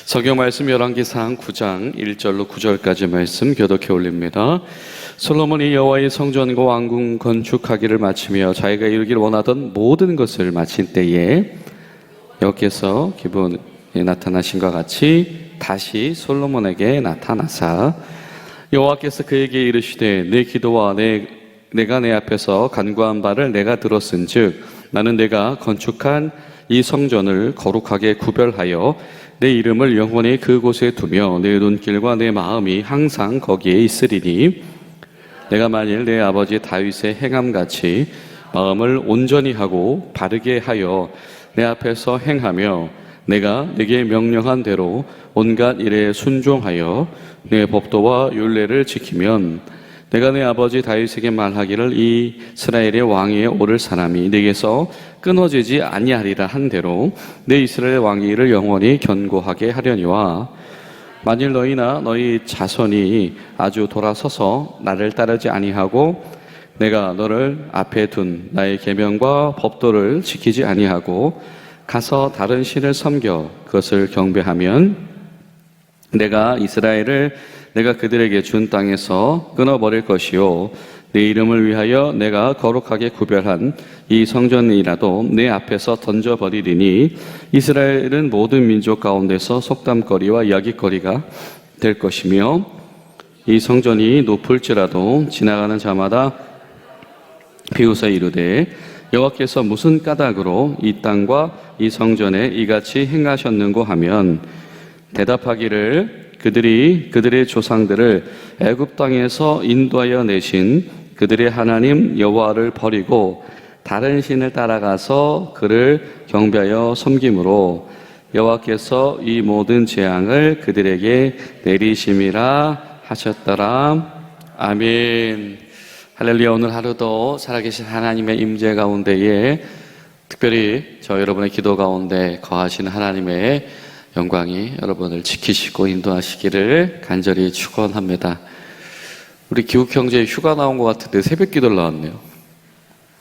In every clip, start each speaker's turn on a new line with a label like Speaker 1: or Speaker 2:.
Speaker 1: 성경 말씀 열왕기상 9장 1절로 9절까지 말씀 교독해 올립니다. 솔로몬이 여호와의 성전과 왕궁 건축하기를 마치며 자기가 이루길 원하던 모든 것을 마친 때에 여호와께서 기브온에 나타나신과 같이 다시 솔로몬에게 나타나사 여호와께서 그에게 이르시되 내 기도와 내가 내 앞에서 간구한 바를 내가 들었은즉 나는 내가 건축한 이 성전을 거룩하게 구별하여 내 이름을 영원히 그곳에 두며 내 눈길과 내 마음이 항상 거기에 있으리니 내가 만일 내 아버지 다윗의 행함같이 마음을 온전히 하고 바르게 하여 내 앞에서 행하며 내가 네게 명령한 대로 온갖 일에 순종하여 내 법도와 율례를 지키면 내가 내 아버지 다윗에게 말하기를 이 이스라엘의 왕위에 오를 사람이 네게서 끊어지지 아니하리라 한 대로 내 이스라엘 왕위를 영원히 견고하게 하려니와 만일 너희나 너희 자손이 아주 돌아서서 나를 따르지 아니하고 내가 너를 앞에 둔 나의 계명과 법도를 지키지 아니하고 가서 다른 신을 섬겨 그것을 경배하면 내가 이스라엘을 내가 그들에게 준 땅에서 끊어버릴 것이요 내 이름을 위하여 내가 거룩하게 구별한 이 성전이라도 내 앞에서 던져버리리니 이스라엘은 모든 민족 가운데서 속담거리와 이야기거리가 될 것이며 이 성전이 높을지라도 지나가는 자마다 비웃어 이르되 여호와께서 무슨 까닭으로 이 땅과 이 성전에 이같이 행하셨는고 하면 대답하기를 그들의 조상들을 애굽 땅에서 인도하여 내신 그들의 하나님 여호와를 버리고 다른 신을 따라가서 그를 경배하여 섬김으로 여호와께서 이 모든 재앙을 그들에게 내리심이라 하셨더라. 아멘. 할렐루야. 오늘 하루도 살아계신 하나님의 임재 가운데에 특별히 저 여러분의 기도 가운데 거하시는 하나님의 영광이 여러분을 지키시고 인도하시기를 간절히 축원합니다. 우리 기욱 형제 휴가 나온 것 같은데 새벽 기도를 나왔네요.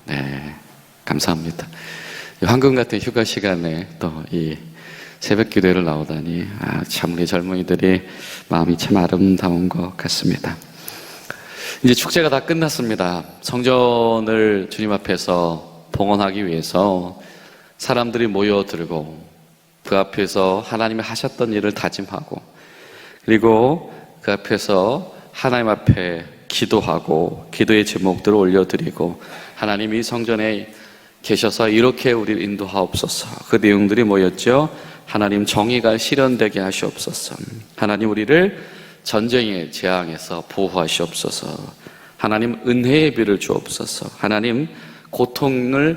Speaker 1: 네, 감사합니다. 황금 같은 휴가 시간에 또 이 새벽 기도를 나오다니 참 우리 젊은이들이 마음이 참 아름다운 것 같습니다. 이제 축제가 다 끝났습니다. 성전을 주님 앞에서 봉헌하기 위해서 사람들이 모여들고 그 앞에서 하나님이 하셨던 일을 다짐하고 그리고 그 앞에서 하나님 앞에 기도하고 기도의 제목들을 올려드리고 하나님이 성전에 계셔서 이렇게 우리를 인도하옵소서. 그 내용들이 뭐였죠? 하나님 정의가 실현되게 하시옵소서. 하나님 우리를 전쟁의 재앙에서 보호하시옵소서. 하나님 은혜의 비를 주옵소서. 하나님 고통이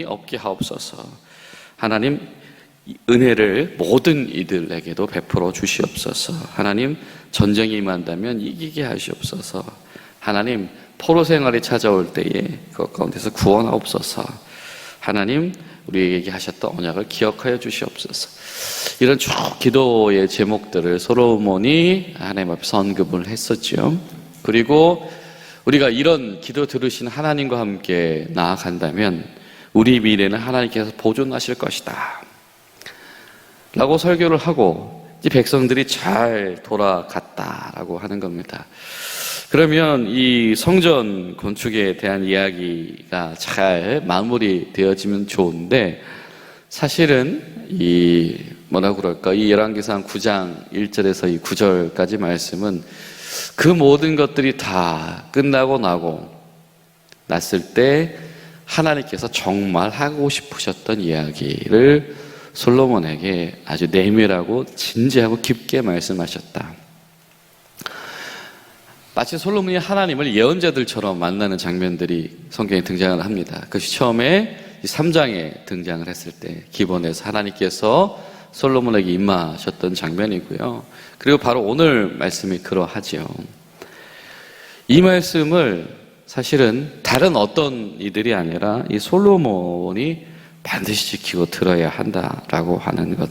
Speaker 1: 없게 하옵소서. 하나님 은혜를 모든 이들에게도 베풀어 주시옵소서. 하나님 전쟁이 임한다면 이기게 하시옵소서. 하나님 포로 생활이 찾아올 때에 그 가운데서 구원하옵소서. 하나님 우리에게 하셨던 언약을 기억하여 주시옵소서. 이런 쭉 기도의 제목들을 솔로몬이 하나님 앞에 언급을 했었죠. 그리고 우리가 이런 기도 들으신 하나님과 함께 나아간다면 우리 미래는 하나님께서 보존하실 것이다 라고 설교를 하고 이제 백성들이 잘 돌아갔다라고 하는 겁니다. 그러면 이 성전 건축에 대한 이야기가 잘 마무리되어지면 좋은데 사실은 이 열왕기상 9장 1절에서 이 9절까지 말씀은 그 모든 것들이 다 끝나고 났을 때 하나님께서 정말 하고 싶으셨던 이야기를 솔로몬에게 아주 내밀하고 진지하고 깊게 말씀하셨다. 마치 솔로몬이 하나님을 예언자들처럼 만나는 장면들이 성경에 등장을 합니다. 그것이 처음에 3장에 등장을 했을 때 기본에서 하나님께서 솔로몬에게 임하셨던 장면이고요. 그리고 바로 오늘 말씀이 그러하죠. 이 말씀을 사실은 다른 어떤 이들이 아니라 이 솔로몬이 반드시 지키고 들어야 한다라고 하는 것.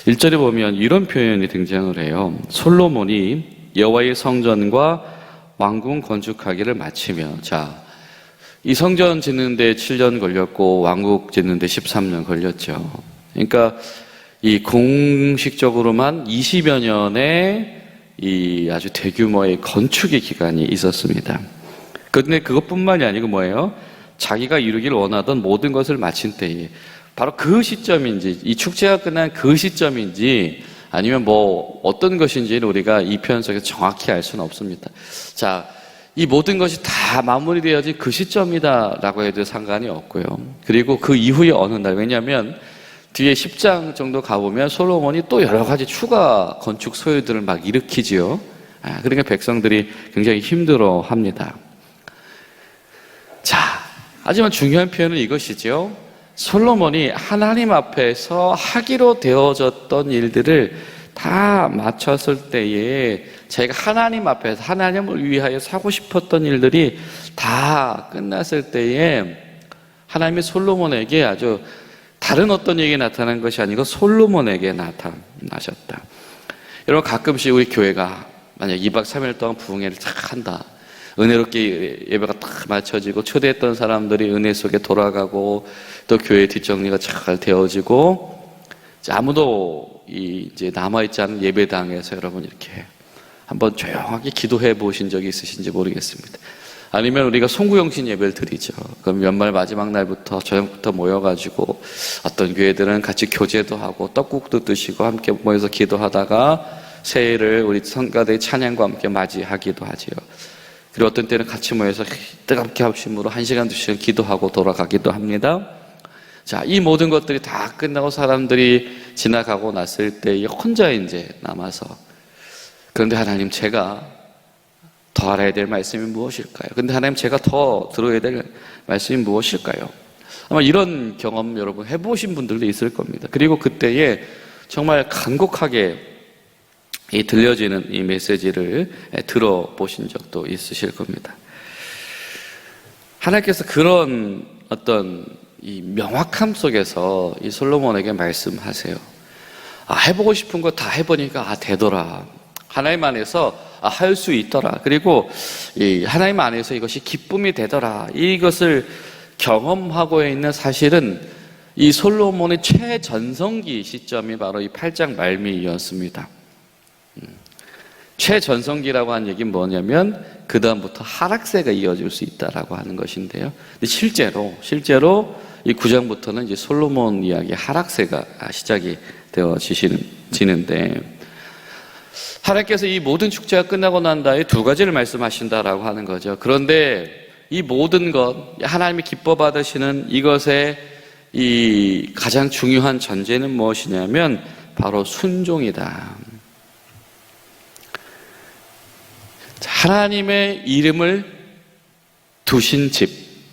Speaker 1: 1절에 보면 이런 표현이 등장을 해요. 솔로몬이 여호와의 성전과 왕궁 건축하기를 마치며, 자, 이 성전 짓는데 7년 걸렸고 왕국 짓는데 13년 걸렸죠. 그러니까 이 공식적으로만 20여 년의 이 아주 대규모의 건축의 기간이 있었습니다. 그런데 그것뿐만이 아니고 뭐예요? 자기가 이루기를 원하던 모든 것을 마친 때에, 바로 그 시점인지, 이 축제가 끝난 그 시점인지, 아니면 뭐 어떤 것인지는 우리가 이 표현 속에서 정확히 알 수는 없습니다. 자, 이 모든 것이 다 마무리되어진 그 시점이다라고 해도 상관이 없고요. 그리고 그 이후에 어느 날, 왜냐하면 뒤에 10장 정도 가보면 솔로몬이 또 여러 가지 추가 건축 소요들을 막 일으키지요. 그러니까 백성들이 굉장히 힘들어 합니다. 자, 하지만 중요한 표현은 이것이죠. 솔로몬이 하나님 앞에서 하기로 되어졌던 일들을 다 마쳤을 때에, 자기가 하나님 앞에서 하나님을 위하여 사고 싶었던 일들이 다 끝났을 때에 하나님이 솔로몬에게 아주 다른 어떤 얘기가 나타난 것이 아니고 솔로몬에게 나타나셨다. 여러분, 가끔씩 우리 교회가 만약 2박 3일 동안 부흥회를 쫙 한다. 은혜롭게 예배가 딱 맞춰지고 초대했던 사람들이 은혜 속에 돌아가고 또 교회 뒷정리가 잘 되어지고 아무도 이제 남아있지 않은 예배당에서 여러분 이렇게 한번 조용하게 기도해 보신 적이 있으신지 모르겠습니다. 아니면 우리가 송구영신 예배를 드리죠. 그럼 연말 마지막 날부터 저녁부터 모여가지고 어떤 교회들은 같이 교제도 하고 떡국도 드시고 함께 모여서 기도하다가 새해를 우리 성가대의 찬양과 함께 맞이하기도 하지요. 그리고 어떤 때는 같이 모여서 뜨겁게 합심으로 1시간, 2시간 기도하고 돌아가기도 합니다. 자, 이 모든 것들이 다 끝나고 사람들이 지나가고 났을 때 혼자 이제 남아서, 그런데 하나님, 제가 더 알아야 될 말씀이 무엇일까요? 근데 하나님, 제가 더 들어야 될 말씀이 무엇일까요? 아마 이런 경험 여러분 해보신 분들도 있을 겁니다. 그리고 그때에 정말 간곡하게 이 들려지는 이 메시지를 들어보신 적도 있으실 겁니다. 하나님께서 그런 어떤 이 명확함 속에서 이 솔로몬에게 말씀하세요. 해보고 싶은 거 다 해보니까 되더라. 하나님 안에서 할 수 있더라. 그리고 이 하나님 안에서 이것이 기쁨이 되더라. 이것을 경험하고 있는, 사실은 이 솔로몬의 최전성기 시점이 바로 이 8장 말미이었습니다. 최전성기라고 하는 얘기는 뭐냐면 그 다음부터 하락세가 이어질 수 있다라고 하는 것인데요. 근데 실제로 이 9장부터는 이제 솔로몬 이야기 하락세가 시작이 되어지는데, 하나님께서 이 모든 축제가 끝나고 난 다음에 두 가지를 말씀하신다라고 하는 거죠. 그런데 이 모든 것, 하나님이 기뻐 받으시는 이것의 이 가장 중요한 전제는 무엇이냐면 바로 순종이다. 하나님의 이름을 두신 집,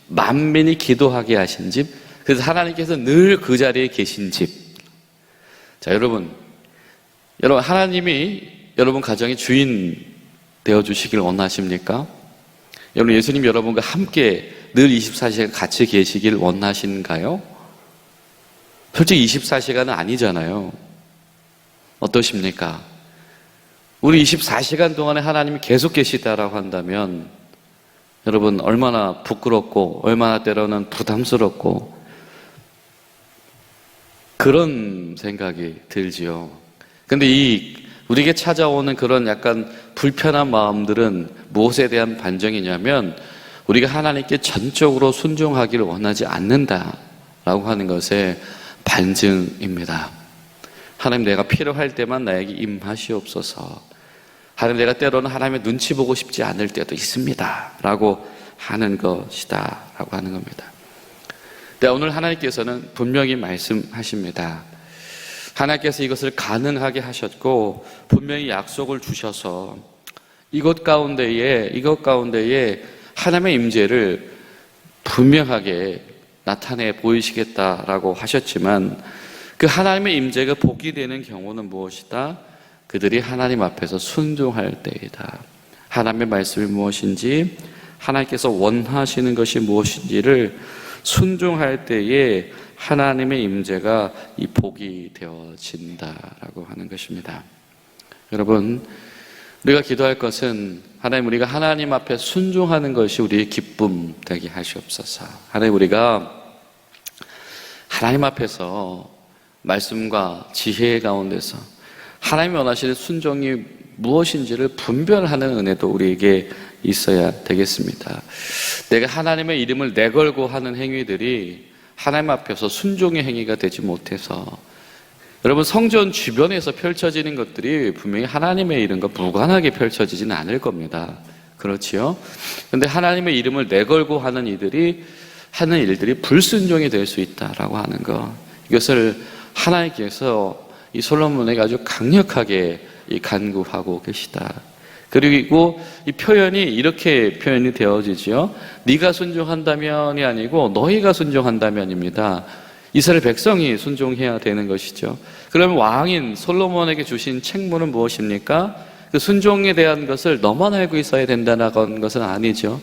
Speaker 1: 만민이 기도하게 하신 집, 그래서 하나님께서 늘 그 자리에 계신 집. 자, 여러분 하나님이 여러분 가정의 주인 되어주시길 원하십니까? 여러분, 예수님 여러분과 함께 늘 24시간 같이 계시길 원하신가요? 솔직히 24시간은 아니잖아요. 어떠십니까? 우리 24시간 동안에 하나님이 계속 계시다라고 한다면 여러분 얼마나 부끄럽고 얼마나 때로는 부담스럽고 그런 생각이 들지요. 근데 우리에게 찾아오는 그런 약간 불편한 마음들은 무엇에 대한 반정이냐면 우리가 하나님께 전적으로 순종하기를 원하지 않는다라고 하는 것의 반증입니다. 하나님, 내가 필요할 때만 나에게 임하시옵소서. 하나님, 내가 때로는 하나님의 눈치 보고 싶지 않을 때도 있습니다 라고 하는 것이다 라고 하는 겁니다. 근데 오늘 하나님께서는 분명히 말씀하십니다. 하나님께서 이것을 가능하게 하셨고 분명히 약속을 주셔서 이것 가운데에 하나님의 임재를 분명하게 나타내 보이시겠다라고 하셨지만, 그 하나님의 임재가 복이 되는 경우는 무엇이다? 그들이 하나님 앞에서 순종할 때이다. 하나님의 말씀이 무엇인지, 하나님께서 원하시는 것이 무엇인지를 순종할 때에 하나님의 임재가 이 복이 되어진다라고 하는 것입니다. 여러분, 우리가 기도할 것은 하나님, 우리가 하나님 앞에 순종하는 것이 우리의 기쁨 되게 하시옵소서. 하나님, 우리가 하나님 앞에서 말씀과 지혜 가운데서 하나님이 원하시는 순종이 무엇인지를 분별하는 은혜도 우리에게 있어야 되겠습니다. 내가 하나님의 이름을 내걸고 하는 행위들이 하나님 앞에서 순종의 행위가 되지 못해서, 여러분, 성전 주변에서 펼쳐지는 것들이 분명히 하나님의 이름과 무관하게 펼쳐지지는 않을 겁니다. 그렇지요? 그런데 하나님의 이름을 내걸고 하는 일들이 불순종이 될 수 있다라고 하는 것, 이것을 하나님께서 이 솔로몬에게 아주 강력하게 간구하고 계시다. 그리고 이 표현이 이렇게 표현이 되어지지요. 네가 순종한다면이 아니고 너희가 순종한다면입니다. 이스라엘 백성이 순종해야 되는 것이죠. 그러면 왕인 솔로몬에게 주신 책무는 무엇입니까? 그 순종에 대한 것을 너만 알고 있어야 된다는 것은 아니죠.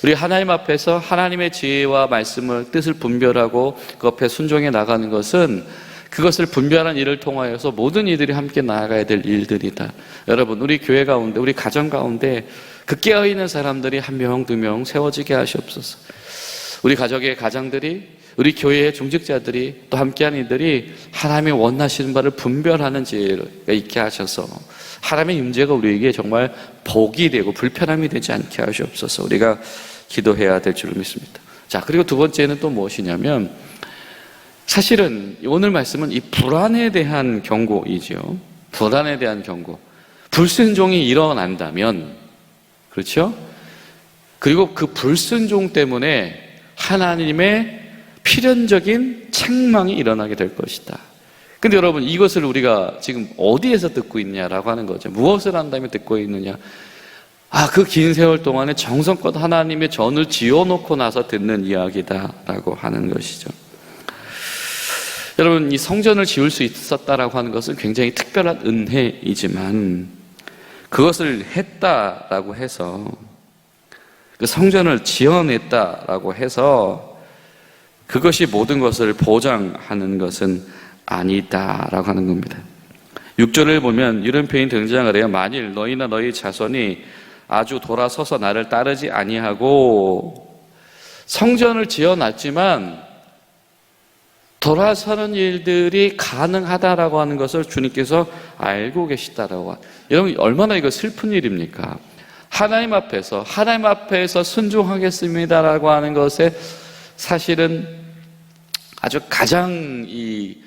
Speaker 1: 우리 하나님 앞에서 하나님의 지혜와 말씀을, 뜻을 분별하고 그 앞에 순종해 나가는 것은, 그것을 분별하는 일을 통하여서 모든 이들이 함께 나아가야 될 일들이다. 여러분, 우리 교회 가운데, 우리 가정 가운데 그 깨어있는 사람들이 한 명, 두 명 세워지게 하시옵소서. 우리 가족의 가장들이, 우리 교회의 중직자들이, 또 함께한 이들이 하나님의 원하시는 바를 분별하는 지혜가 있게 하셔서 하나님의 임재가 우리에게 정말 복이 되고 불편함이 되지 않게 하시옵소서. 우리가 기도해야 될 줄 믿습니다. 자, 그리고 두 번째는 또 무엇이냐면, 사실은 오늘 말씀은 이 불안에 대한 경고이죠. 불안에 대한 경고. 불순종이 일어난다면, 그렇죠? 그리고 그 불순종 때문에 하나님의 필연적인 책망이 일어나게 될 것이다. 근데 여러분, 이것을 우리가 지금 어디에서 듣고 있냐라고 하는 거죠. 무엇을 한다면 듣고 있느냐? 그 긴 세월 동안에 정성껏 하나님의 전을 지어놓고 나서 듣는 이야기다라고 하는 것이죠. 여러분, 이 성전을 지을 수 있었다라고 하는 것은 굉장히 특별한 은혜이지만, 그것을 했다라고 해서, 그 성전을 지어냈다라고 해서 그것이 모든 것을 보장하는 것은 아니다라고 하는 겁니다. 6절을 보면 이런 표현이 등장을 해요. 만일 너희나 너희 자손이 아주 돌아서서 나를 따르지 아니하고, 성전을 지어놨지만 돌아서는 일들이 가능하다라고 하는 것을 주님께서 알고 계시다라고. 여러분, 얼마나 이거 슬픈 일입니까? 하나님 앞에서 순종하겠습니다라고 하는 것에 사실은 아주 가장 이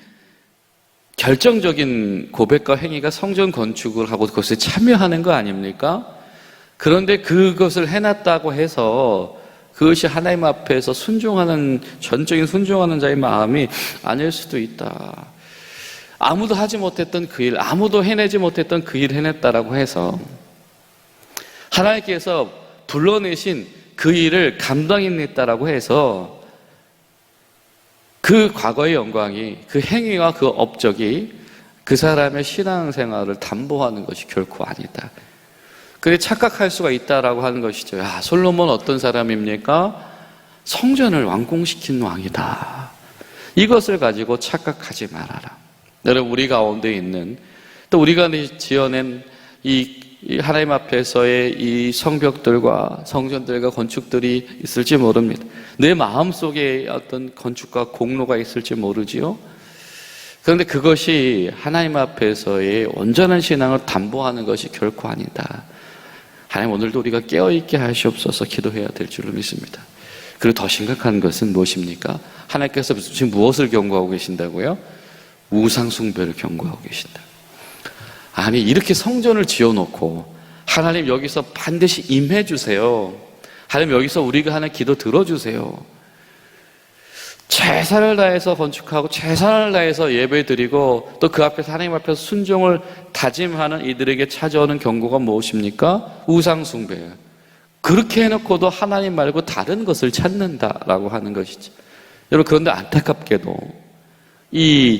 Speaker 1: 결정적인 고백과 행위가 성전 건축을 하고 그것에 참여하는 거 아닙니까? 그런데 그것을 해놨다고 해서 그것이 하나님 앞에서 순종하는, 전적인 순종하는 자의 마음이 아닐 수도 있다. 아무도 하지 못했던 그 일, 아무도 해내지 못했던 그 일 해냈다라고 해서 하나님께서 불러내신 그 일을 감당해냈다라고 해서 그 과거의 영광이, 그 행위와 그 업적이 그 사람의 신앙생활을 담보하는 것이 결코 아니다. 그래 착각할 수가 있다라고 하는 것이죠. 야, 솔로몬 어떤 사람입니까? 성전을 완공시킨 왕이다. 이것을 가지고 착각하지 말아라. 여러분, 우리 가운데 있는, 또 우리가 지어낸 이 하나님 앞에서의 이 성벽들과 성전들과 건축들이 있을지 모릅니다. 내 마음속에 어떤 건축과 공로가 있을지 모르지요. 그런데 그것이 하나님 앞에서의 온전한 신앙을 담보하는 것이 결코 아니다. 하나님, 오늘도 우리가 깨어있게 하시옵소서. 기도해야 될 줄로 믿습니다. 그리고 더 심각한 것은 무엇입니까? 하나님께서 지금 무엇을 경고하고 계신다고요? 우상 숭배를 경고하고 계신다. 아니, 이렇게 성전을 지어놓고 하나님 여기서 반드시 임해주세요. 하나님 여기서 우리가 하는 기도 들어주세요. 최선을 다해서 건축하고 최선을 다해서 예배드리고 또 그 앞에서 하나님 앞에서 순종을 다짐하는 이들에게 찾아오는 경고가 무엇입니까? 우상 숭배예요. 그렇게 해놓고도 하나님 말고 다른 것을 찾는다라고 하는 것이죠. 여러분, 그런데 안타깝게도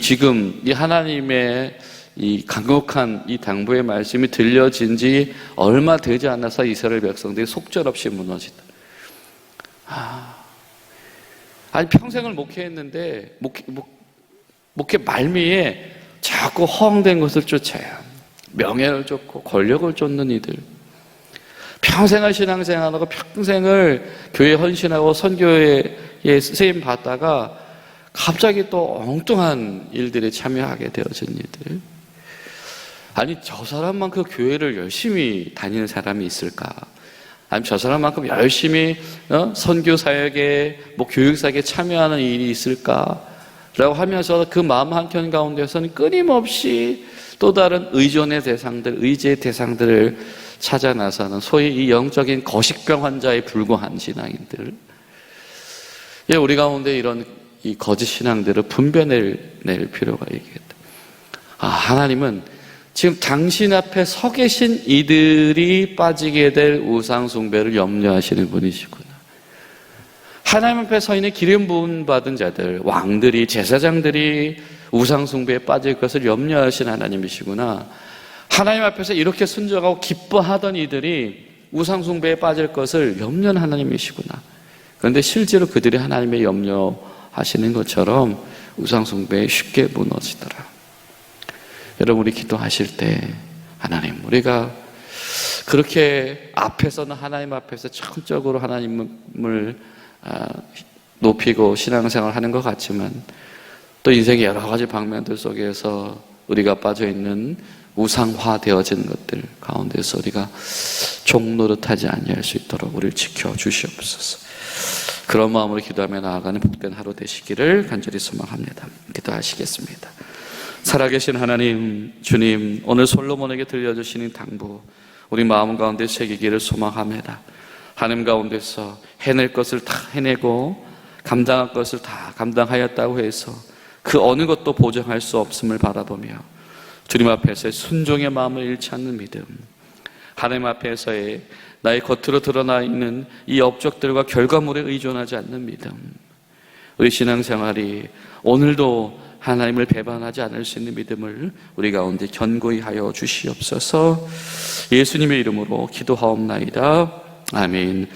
Speaker 1: 지금 이 하나님의 이 강력한 이 당부의 말씀이 들려진 지 얼마 되지 않아서 이스라엘 백성들이 속절없이 무너진다. 아니 평생을 목회했는데 목회 말미에 자꾸 허황된 것을 쫓아야 명예를 쫓고 권력을 쫓는 이들, 평생을 신앙생활하고 평생을 교회 헌신하고 선교에 쓰임 받다가 갑자기 또 엉뚱한 일들에 참여하게 되어진 이들. 아니 저 사람만큼 교회를 열심히 다니는 사람이 있을까? 아니면 저 사람만큼 열심히 선교 사역에 교육 사역에 참여하는 일이 있을까? 라고 하면서 그 마음 한켠 가운데서는 끊임없이 또 다른 의존의 대상들, 의지의 대상들을 찾아 나서는 소위 이 영적인 거식병 환자에 불과한 신앙인들. 우리 가운데 이런 이 거짓 신앙들을 분별낼 필요가 있겠다. 하나님은 지금 당신 앞에 서 계신 이들이 빠지게 될 우상 숭배를 염려하시는 분이시구나. 하나님 앞에 서 있는 기름 부음 받은 자들, 왕들이, 제사장들이 우상 숭배에 빠질 것을 염려하시는 하나님이시구나. 하나님 앞에서 이렇게 순종하고 기뻐하던 이들이 우상 숭배에 빠질 것을 염려하는 하나님이시구나. 그런데 실제로 그들이 하나님의 염려하시는 것처럼 우상 숭배에 쉽게 무너지더라. 여러분, 우리 기도하실 때 하나님, 우리가 그렇게 앞에서는 하나님 앞에서 천적으로 하나님을 높이고 신앙생활을 하는 것 같지만 또 인생의 여러 가지 방면들 속에서 우리가 빠져있는 우상화되어진 것들 가운데서 우리가 종노릇하지 아니할 수 있도록 우리를 지켜주시옵소서. 그런 마음으로 기도하며 나아가는 복된 하루 되시기를 간절히 소망합니다. 기도하시겠습니다. 살아계신 하나님, 주님, 오늘 솔로몬에게 들려주시는 당부 우리 마음 가운데 새기기를 소망합니다. 하나님 가운데서 해낼 것을 다 해내고 감당할 것을 다 감당하였다고 해서 그 어느 것도 보장할 수 없음을 바라보며 주님 앞에서의 순종의 마음을 잃지 않는 믿음, 하나님 앞에서의 나의 겉으로 드러나 있는 이 업적들과 결과물에 의존하지 않는 믿음, 우리 신앙생활이 오늘도 하나님을 배반하지 않을 수 있는 믿음을 우리 가운데 견고히 하여 주시옵소서. 예수님의 이름으로 기도하옵나이다. 아멘.